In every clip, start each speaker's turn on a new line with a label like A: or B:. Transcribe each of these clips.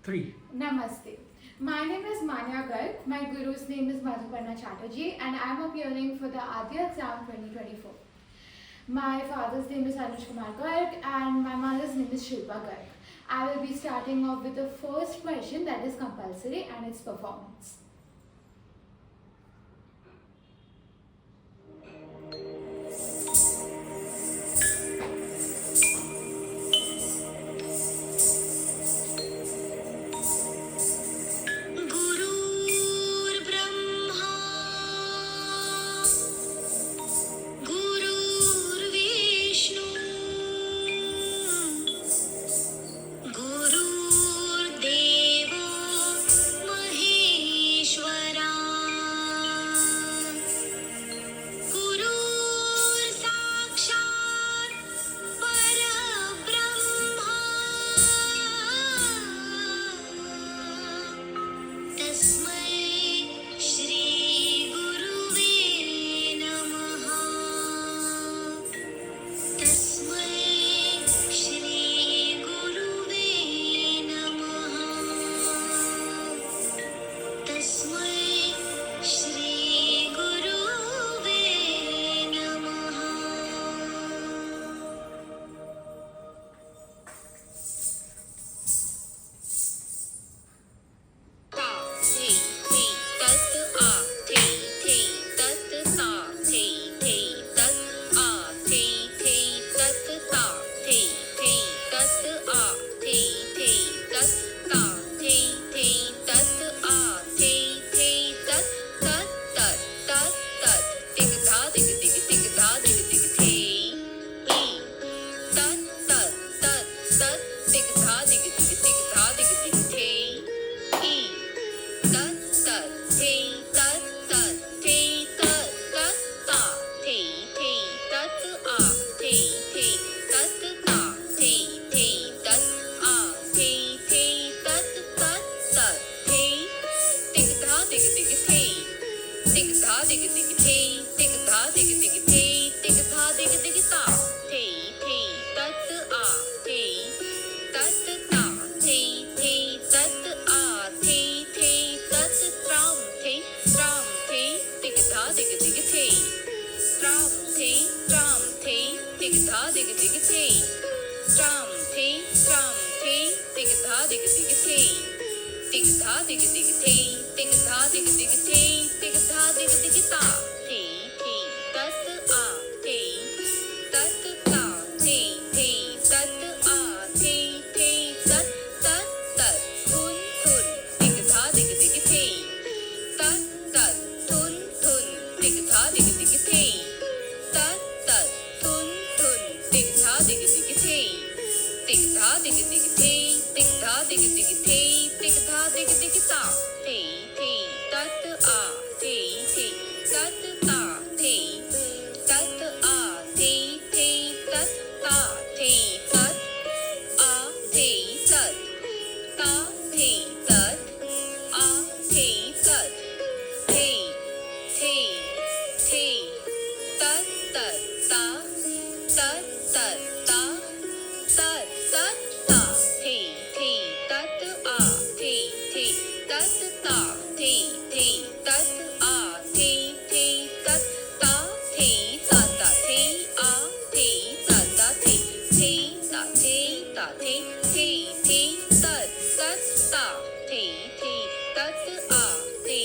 A: Three.
B: Namaste. My name is Manya Garg. My guru's name is Madhuparna Chatterjee, and I'm appearing for the Adya exam 2024. My father's name is Anush Kumar Garg, and my mother's name is Shilpa Garg. I will be starting off with the first question that is compulsory, and it's performance.
C: गुरुर्ब्रह्मा गुरुर्विष्णु गुरुर्देवो महेश्वरा गुरुर्साक्षात् परब्रह्मा तस्मै श्री गुरुवे नमः तस्मै श्री गुरुवे नमः तस्मै श्री गुरुवे नमः ता थे तत आ थे तत ता थे तत आ थे तत ता थे तत आ थे तत ता थे तत आ थे तत तत तत तत तत दिग धा दिग दिग दिग धा दिग दिग थे ई तत तत तत तत दिग धा दिग दिग दिग धा दिग दिग थे ई तत तत थे तत तत थे तत तत ता थे तत आ थे तत ता थे तत आ थे तत तत तत थे दिग धा दिग दिग थे दिग धा दिग दिग थे दिग धा दिग दिग थे दिग धा दिग दिग ता थे तत आ थे तत ता थे तत आ थे तत त्राम थे दिग धा दिग दिग थे त्राम थे दिग धा दिग दिग थे त्राम थे दिग धा दिग दिग थे दिग धा दिग दिग थे दिग धा दिग दिग थे दिग धा दिग दिग ता थे तत आ थे तत ता थे तत आ थे तत तत तत थुन थुन दिग धा दिग दिग थे तत तत थुन थुन दिग धा दिग दिग थे तत तत थुन थुन दिग धा दिग दिग थे दिग धा दिग दिग थे दिग धा दिग दिग थे दिग धा दिग दिग ता थे तत आ थे तत ता थे तत आ थे तत ता थे तत आ थे तत ता थे तत आ थे तत थे तत तत ता तत तत ता तत तत ता थे तत आ थे तत ता थे तत आ थे तत ता थे ता थे आ थे ता थे ता थे ता थे तत तत ता थे तत आ थे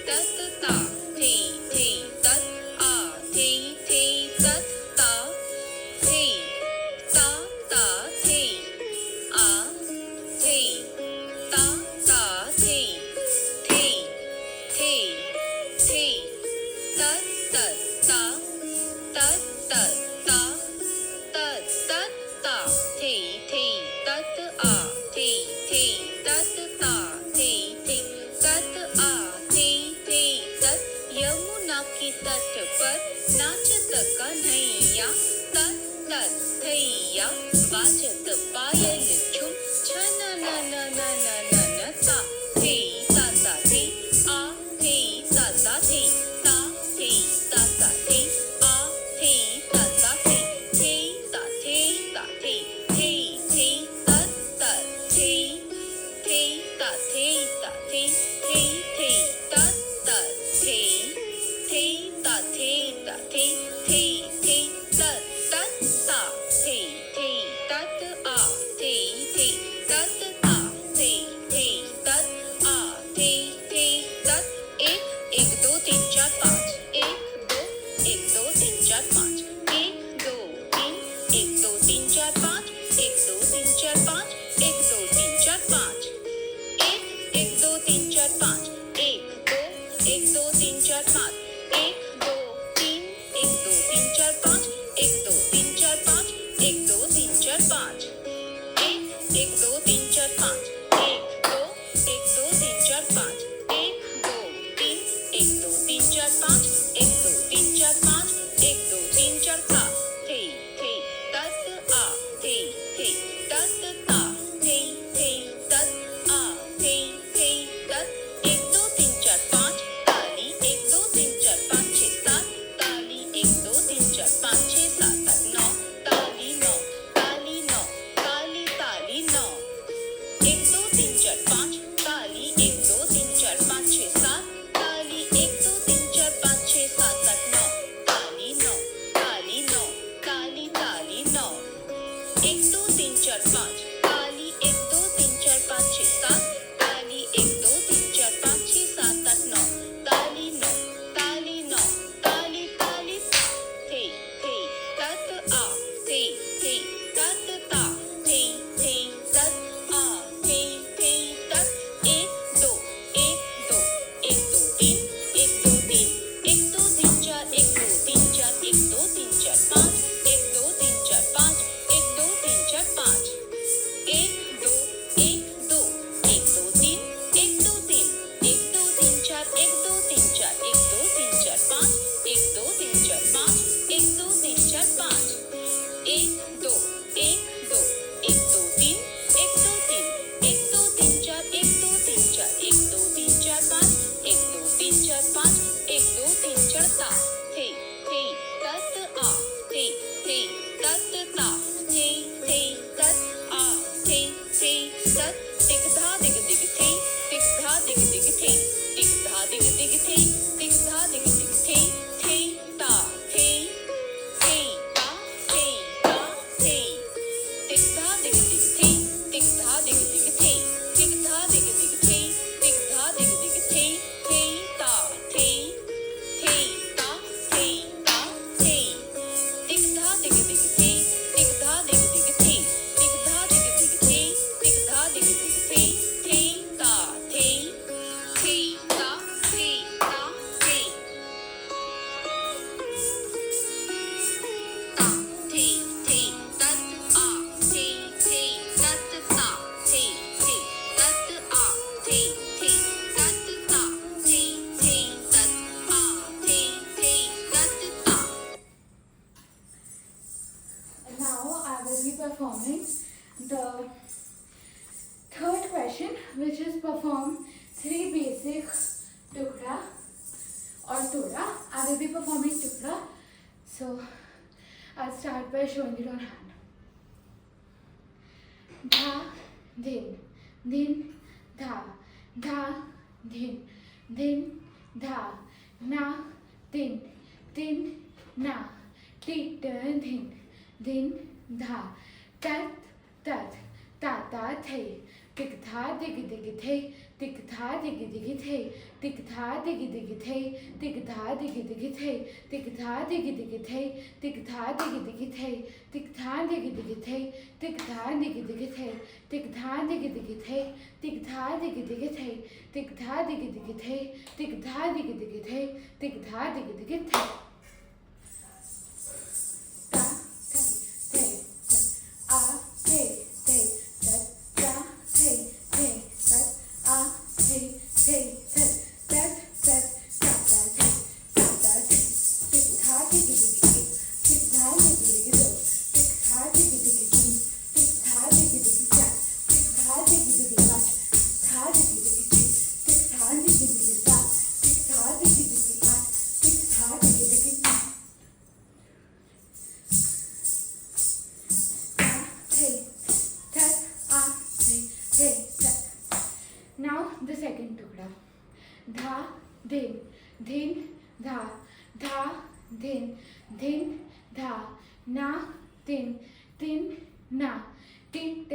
C: तत ता थे तत आ थे तत ता थे ता ता थे आ थे ता ता थे तत तत ता तत तत ता तत तत ता थे तत आ थे तत ता थे तत आ थे तत यमुना की तट पर नाचत कन्हैया तत तत थैया बाजत पायल झुम छन न न न न न न ता थे ता थे आ थे ता थे ता थे ता थे आ थे ता थे ता थे ता थे तीन चार पाँच ताली 1 2 3 4 5 6 7 ताली 1 2 3 4 5 6 7 8 9 ताली 9 ताली 9 ताली ताली 9 1 2 3 4 5 ताली 1 2 3 4 5 6 7 ताली 1 2 3 4 5 6 7 8 9 ताली 9 ताली 9 ताली ताली ता थे तत आ थे तत ता थे तत आ थे तत 1 2 1 2 1 2 3 1 2 3 1 2 3 4 1 2 3 4 1 2 3 4 5 1 2 3 4 5 1 2 3 4 5 1 2 1 2 1 2 3 1 2 3 1 2 3 4 1 2 3 4 1 2 3 4 5 1 2 3 4 5 1 2 3 4 5 1 2 1 2 1 2 3 1 2 3 1 2 3 4 1 2 3 4 1 2 3 4 5 1 2 3 4 5 1 2 3 4 ता थे तत आ थे तत ता थे तत आ थे तत टिक धा दिग दिग थे टिक धा दिग दिग थे टिक धा दिग दिग थे टिक धा दिग दिग थे ता थे ता थे टिक धा दिग दिग थे टिक धा दिग दिग थे टिक धा दिग दिग थे टिक धा दिग दिग थे ता थे ता थे टिक धा दिग दिग थे टिक धा दिग दिग थे टिक धा दिग दिग थे टिक धा दिग दिग थे ता थे ता थे ता थे तत आ थे तत ता थे तत आ थे तत ता थे तत आ थे तत ता
B: Now I will be performing the third question, which is perform 3 basic tukda or toda. I will be performing tukda. So I'll start by showing it on hand. Dha, din, dha, din, dha, na, din, na, tit, din, dha, tat, ta, the, tik, tha, dig, the, tik, tha, dig, the, tik, tha, dig, the, tik, tha, dig, the, tik, tha, dig, the, tik, tha, dig, the, tik, tha, dig, the, tik, tha, dig, the, tik, tha, dig, the, tik, tha, dig, the, tik, tha, dig, the, tik, tha, dig, the, tik, tha, dig, the, ta, a, the, tat, ta, the, tat, a, the, tat, tat, ta, ta, tik, tha, dig, the, tik, tha, dig, the, tik, tha, dig, the, tik, tha, dig, the, tat, tik, tha, dig, the, tat, tha, dig, the, tik, tha, dig, the, tat, tik, tha, dig, the, tat, tik, tha, dig, the, tat. Now the second tukda. Dha, din, dha, din, dha, na, din, na, tit,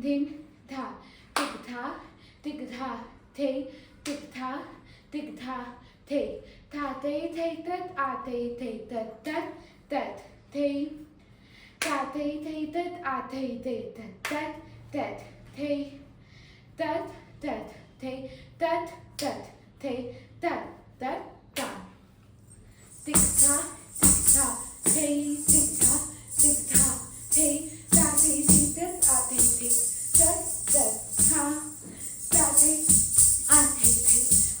B: din, dha, tik, tha, the, tik, tha, the, ta, the, tat, a, the, tat, tat, the, ta, the, tat, a, the, tat, tat, the, tat, the, tat, the, tat, ta. Tik, tha, the, tik, tha, the, ta, the, tat, a, the, tat, ta, the, a, the,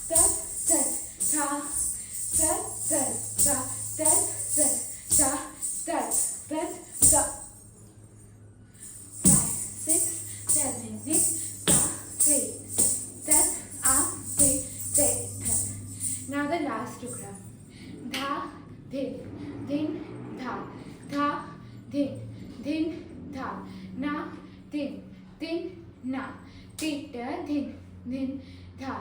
B: tat, ta, ta. 5, 6, 7, 8, ta, the, Now the last tukda. Dha, din, dha, din, dha, na, din, na, tit dhin dhin tha.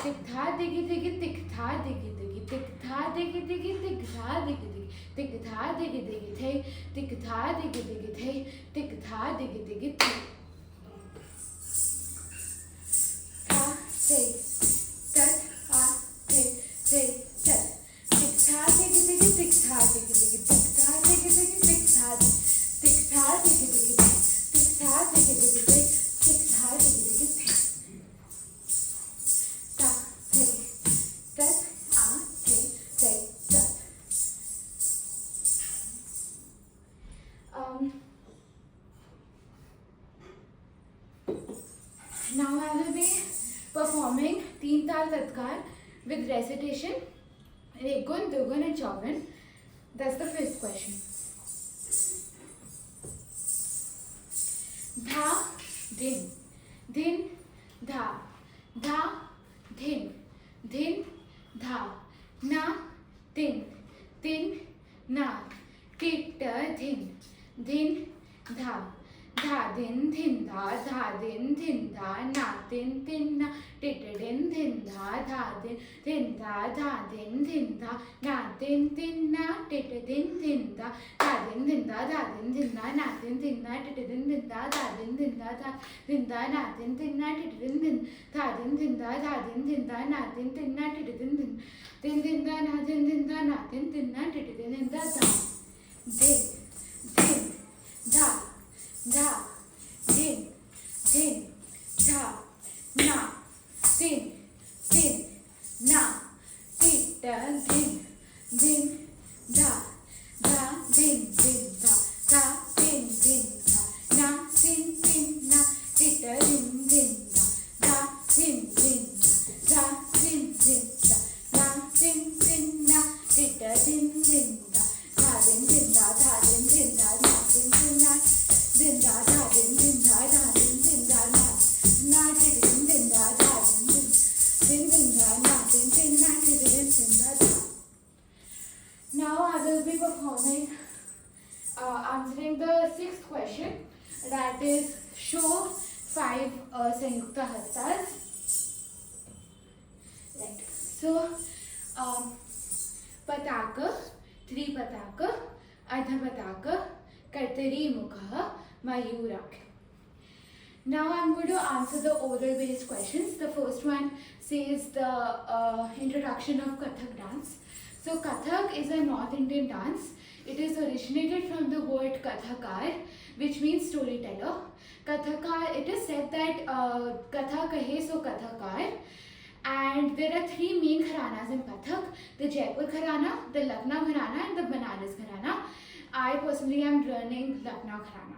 B: Tik tha digi digi tik tha digi digi tik tha digi digi tik tha digi digi tik tha digi digi thay tik tha digi digi thay tik tha digi digi thay. Tha thay tat a thay thay tat. Tik tha digi digi tik tha digi digi tik tha digi digi tik tha tik tha digi digi thay tik tha digi digi thay tik tha digi digi thay. Ta thay tat a thay thay tat. Now I will be performing Teen Tal Tatkar with recitation, Regun, Dugun and Chaugan. That's the fifth question. Dha, din, din, dha, dha, din, din, dha, na, tin, tin, na, tit, din, din, dha, dha, din, din, dha, dha, din, din, dha, na, tin, tin, na, tit, din, din, dha, dha, din, din, dha, dha, din, din, dha, na, tin, tin, na, tit, din, din, dha, dha, din, din, dha, dha, din, din, na, na, tin, tin, na, tit, din, din, dha, dha, din, din, dha, dha, din, dha, na, tin, tin, na, tit, din, din, dha, din, din, dha, dha, din, din, dha, na, tin, tin, na, tit, din, din, din, din, dha, na, din, din, dha, na, tin, tin, na, tit, din, din, dha, dha, din, din, dha, dha, din, din, dha, na, tin, tin, na, tit, din, din, dha, dha, din, din, dha, dha, din, din, dha, na, tin, tin, na, tit, din, din, dha, dha, din, din, dha, dha, din, din, dha, na, tin, tin, na, tit, din, din, dha, dha, din, din, dha, dha, din, din, dha, na, tin, tin, na, din, dha, dha, din, din, dha, dha, din, din, dha, na, na, tit, din, din, dha, dha, din, din, din, din, dha, na, tin, tin, na, tit, din, din, dha, dha. Now I will be performing, answering the sixth question, that is show 5 Sanyukta Hastas. Right. So, Pataka, Tripataka, Adhapataka, Kartari Mukha, Mayurak. Now I'm going to answer the oral based questions. The first one says the introduction of Kathak dance. So Kathak is a North Indian dance. It is originated from the word Kathakar, which means storyteller. Kathakar, it is said that Katha kahe so Kathakar. And there are 3 main gharanas in Kathak: the Jaipur Gharana, the Lucknow Gharana and the Banaras Gharana. I personally am learning Lucknow Gharana.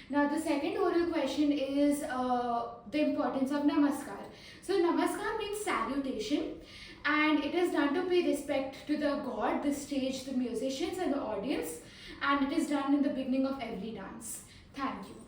B: Now the second oral question is the importance of Namaskar. So Namaskar means salutation, and it is done to pay respect to the god, the stage, the musicians and the audience, and it is done in the beginning of every dance. Thank you.